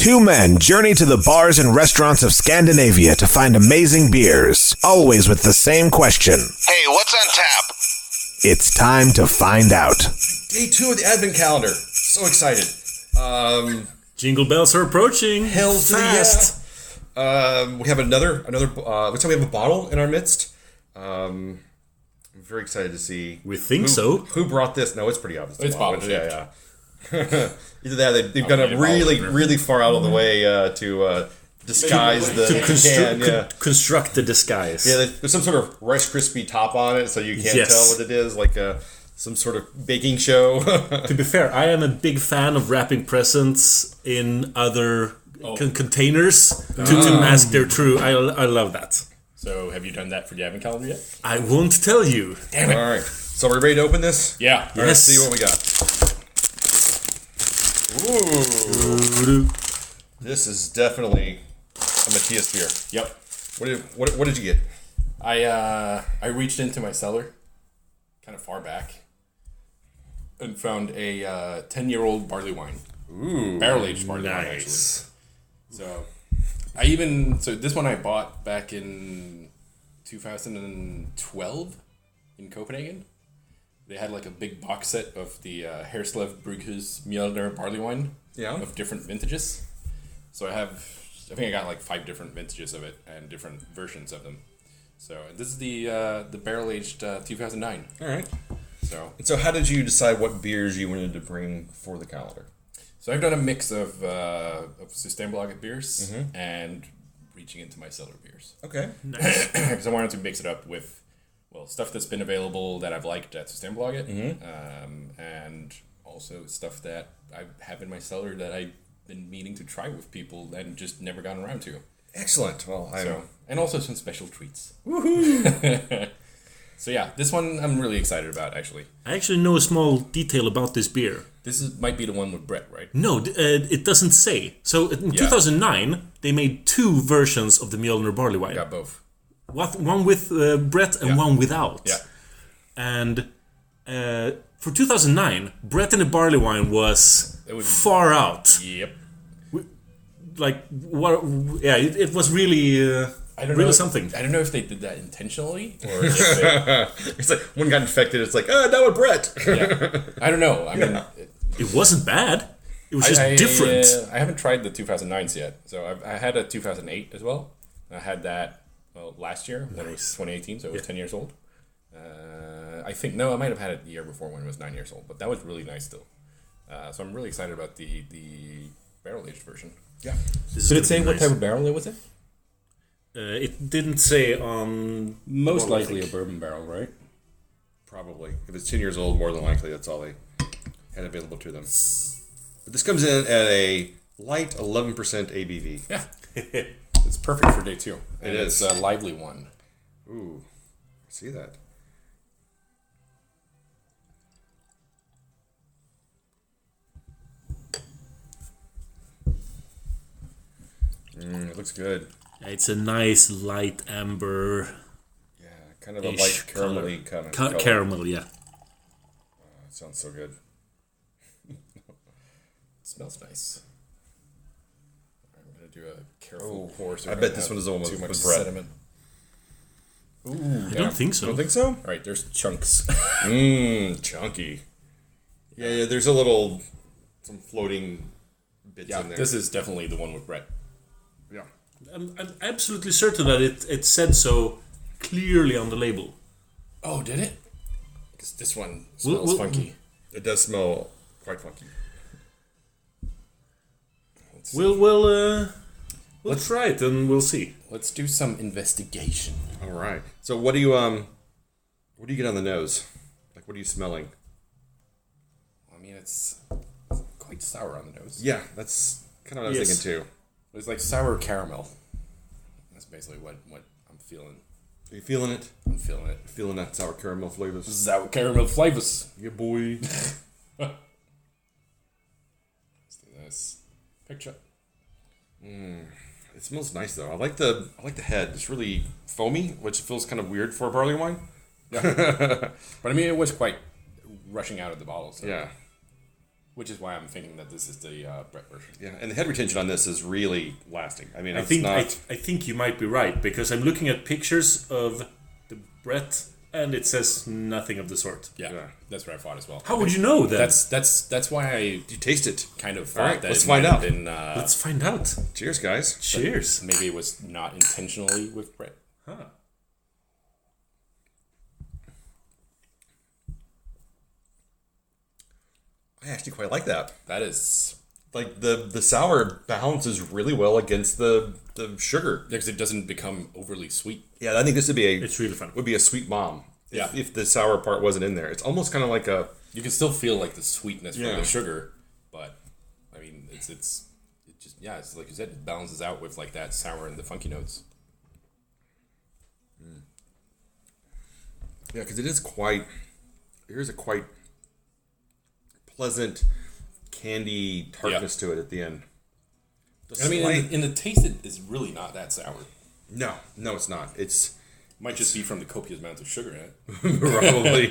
Two men journey to the bars and restaurants of Scandinavia to find amazing beers, always with the same question. Hey, what's on tap? It's time to find out. Day 2 of the Advent calendar. So excited. Jingle bells are approaching. Hell fast. We have another. Looks like we have a bottle in our midst. I'm very excited to see. We think so. Who brought this? No, it's pretty obvious. It's bottle shaped. Yeah. Either that, they've gone really far out of the way to disguise construct the disguise. Yeah, there's some sort of Rice Krispie top on it, so you can't tell what it is, like some sort of baking show. To be fair, I am a big fan of wrapping presents in other containers to mask their true. I love that. So, have you done that for the Advent calendar yet? I won't tell you. Damn it. All right. So, we're ready to open this? Yeah. All right, let's see what we got. Ooh. This is definitely a Mathias beer. Yep. What did you get? I reached into my cellar, kind of far back, and found a 10-year-old barley wine. Ooh. Barrel-aged barley wine, actually. So, this one I bought back in 2012 in Copenhagen. They had like a big box set of the Herslev Bryghus Mjolner Barleywine of different vintages. So I think I got like 5 different vintages of it and different versions of them. So this is the barrel-aged 2009. All right. So how did you decide what beers you wanted to bring for the calendar? So I've done a mix of Systembolaget beers and reaching into my cellar beers. Okay. Nice. Because I wanted to mix it up with stuff that's been available that I've liked at Systembolaget, and also stuff that I have in my cellar that I've been meaning to try with people and just never gotten around to. Excellent. Well, and also some special treats. Woohoo! So yeah, this one I'm really excited about, actually. I actually know a small detail about this beer. Might be the one with Brett, right? No, it doesn't say. So in 2009, they made 2 versions of the Mjolner Barleywine. I got both. One with Brett and one without. Yeah. And for 2009, Brett and the Barleywine was far out. Yep. Like what? Yeah, it was really. Something. I don't know if they did that intentionally or if they... It's like one got infected. It's like, now with Brett. Yeah. I don't know. I mean, it wasn't bad. It was just different. I haven't tried the 2009s yet. So I had a 2008 as well. I had that last year when it was 2018, so it was 10 years old. I might have had it the year before when it was 9 years old, but that was really nice still. So I'm really excited about the barrel-aged version. Yeah. Did it say what type of barrel it was in? It didn't say on... Most likely a bourbon barrel, right? Probably. If it's 10 years old, more than likely that's all they had available to them. But this comes in at a light 11% ABV. Yeah. It's perfect for day 2. And it's a lively one. Ooh. I see that. It looks good. It's a nice light amber. Yeah, kind of a light caramelly kind of color. Caramel, yeah. It sounds so good. It smells nice. I'm going to do a careful pour. So I bet this one is the one with too much Brett. sediment. Ooh, I don't think so. Don't think so? All right, there's chunks. Chunky. Yeah, there's some floating bits in there. This is definitely the one with Brett. Yeah. I'm absolutely certain that it said so clearly on the label. Oh, did it? Because this one smells funky. It does smell quite funky. We'll try it and we'll see. Let's do some investigation. All right. So what do you get on the nose? Like, what are you smelling? I mean, it's quite sour on the nose. Yeah, that's kind of what I was thinking too. It's like sour caramel. That's basically what I'm feeling. Are you feeling it? I'm feeling it. Feeling that sour caramel flavors. Sour caramel flavors. Yeah, boy. Let's do this. Picture. It smells nice though. I like the head. It's really foamy, which feels kind of weird for a barley wine. Yeah. But I mean, it was quite rushing out of the bottle. So. Yeah. Which is why I'm thinking that this is the Brett version. Yeah, and the head retention on this is really lasting. I mean, I think you might be right, because I'm looking at pictures of the Brett, and it says nothing of the sort. Yeah, that's what I thought as well. How would you know then? That's why you taste it. kind of thought right, that let's it find might have out. been, Let's find out. Cheers, guys. Cheers. maybe it was not intentionally with Brett. Huh. I actually quite like that. That is... Like, the sour balances really well against the sugar. Because it doesn't become overly sweet. Yeah, I think this would be It's really fun. Would be a sweet bomb. Yeah. If the sour part wasn't in there. It's almost kind of like a... You can still feel like the sweetness from Yeah. the sugar, but I mean, it just it's like you said, it balances out with like that sour and the funky notes. Yeah, because there's a quite pleasant candy tartness to it at the end. I mean, in the taste, it is really not that sour. No, it's not. It's Might just be from the copious amounts of sugar in it. probably.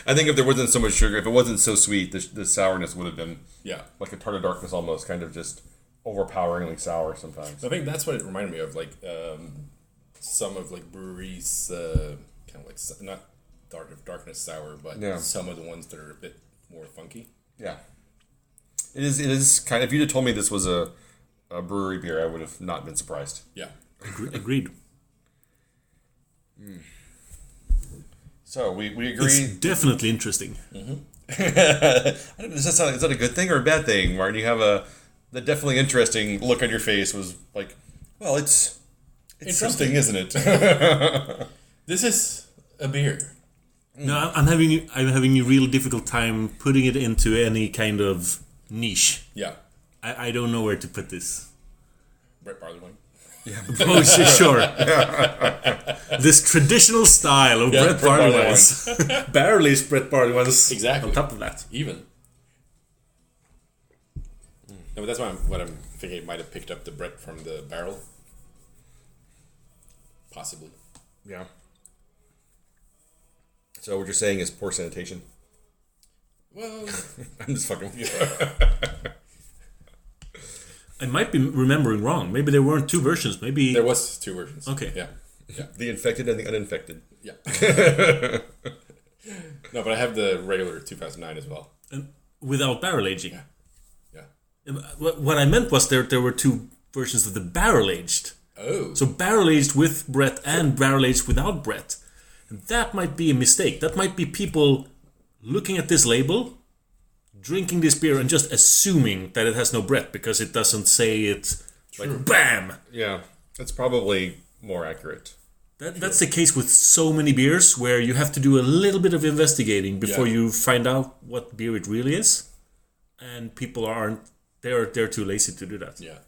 I think if there wasn't so much sugar, if it wasn't so sweet, the sourness would have been like a tart of darkness almost, kind of just overpoweringly sour sometimes. I think that's what it reminded me of, like some of like breweries, kind of like not darkness sour, but some of the ones that are a bit more funky. Yeah, it is kind of. If you'd have told me this was a brewery beer, I would have not been surprised. Yeah, Agreed. So we agree. It's definitely interesting. I don't know, is that a good thing or a bad thing, Martin? You have the definitely interesting look on your face was like, well, it's something, isn't it? this is a beer. No, I'm having a real difficult time putting it into any kind of niche. Yeah, I don't know where to put this. Brett Barleywine. Yeah. Oh, sure. This traditional style of Brett Barleywines. Barrel-aged Brett Barleywines. Exactly. On top of that. Even. No, but that's why I'm thinking it might have picked up the Brett from the barrel. Possibly. Yeah. So what you're saying is poor sanitation? Well, I'm just fucking with you. I might be remembering wrong. Maybe there weren't two versions. Maybe there was two versions. Okay. Yeah. The infected and the uninfected. Yeah. No, but I have the regular 2009 as well. And without barrel aging. Yeah. What I meant was there were two versions of the barrel aged. Oh. So barrel aged with Brett and barrel aged without Brett. And that might be a mistake. That might be people looking at this label, drinking this beer and just assuming that it has no Brett because it doesn't say it like BAM! Yeah, that's probably more accurate. That's the case with so many beers where you have to do a little bit of investigating before you find out what beer it really is. And people they're too lazy to do that. Yeah.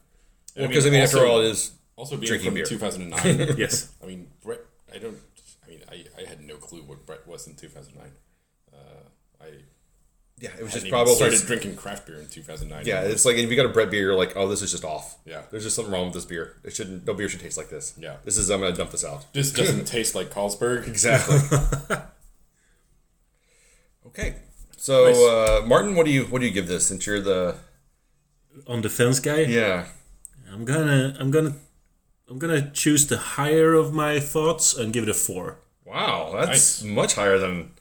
Well, because after all, it is also being drinking from beer. 2009. Yes. I mean, Brett. I had no clue what Brett was in 2009. Yeah, it was I just probably started drinking craft beer in 2009. Yeah, it's like if you got a Brett beer, you're like, oh, this is just off. Yeah. There's just something wrong with this beer. No beer should taste like this. Yeah. I'm gonna dump this out. This doesn't taste like Carlsberg. Exactly. Okay. So Nice. Martin, what do you give this since you're the On the fence guy? Yeah. I'm gonna choose the higher of my thoughts and give it a 4. Wow, that's Nice. much higher than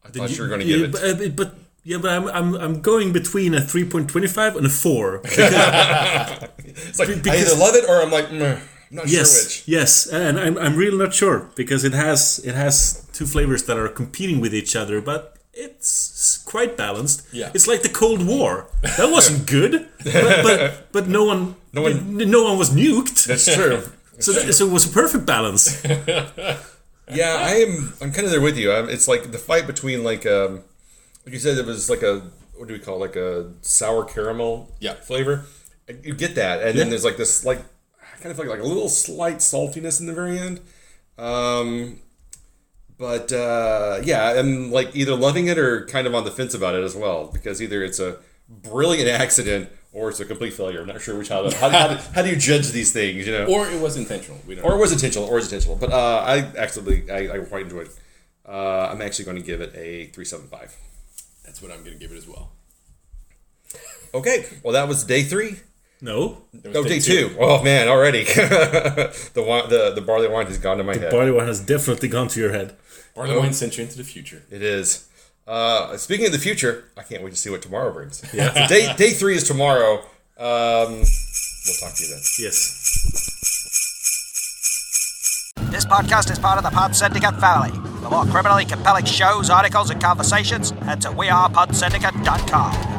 I thought you were gonna give it. But I'm going between a 3.25 and a 4. It's like I either love it or I'm like, I'm not sure which. Yes, and I'm really not sure because it has two flavors that are competing with each other, but it's quite balanced. Yeah. It's like the Cold War. That wasn't good, but no one was nuked. That's true. So it was a perfect balance. Yeah, I'm kind of there with you. It's like the fight between like you said, it was like what do we call it? Like a sour caramel flavor. You get that, and then there's like this like kind of like a little slight saltiness in the very end. But I'm like either loving it or kind of on the fence about it as well, because either it's a brilliant accident or it's a complete failure. I'm not sure which how do you judge these things, you know? Or it was intentional. We don't Or know. it was intentional. But I quite enjoyed it. I'm actually going to give it a 3.75. That's what I'm going to give it as well. Okay, well that was day 3. No. No, day 2. Oh man, already. the barley wine has gone to my head. The barley wine has definitely gone to your head. Barley wine sent you into the future. It is. Speaking of the future, I can't wait to see what tomorrow brings. Yeah. So day 3 is tomorrow. We'll talk to you then. Yes. This podcast is part of the Pod Syndicate family. For more criminally compelling shows, articles, and conversations, head to wearepodsyndicate.com.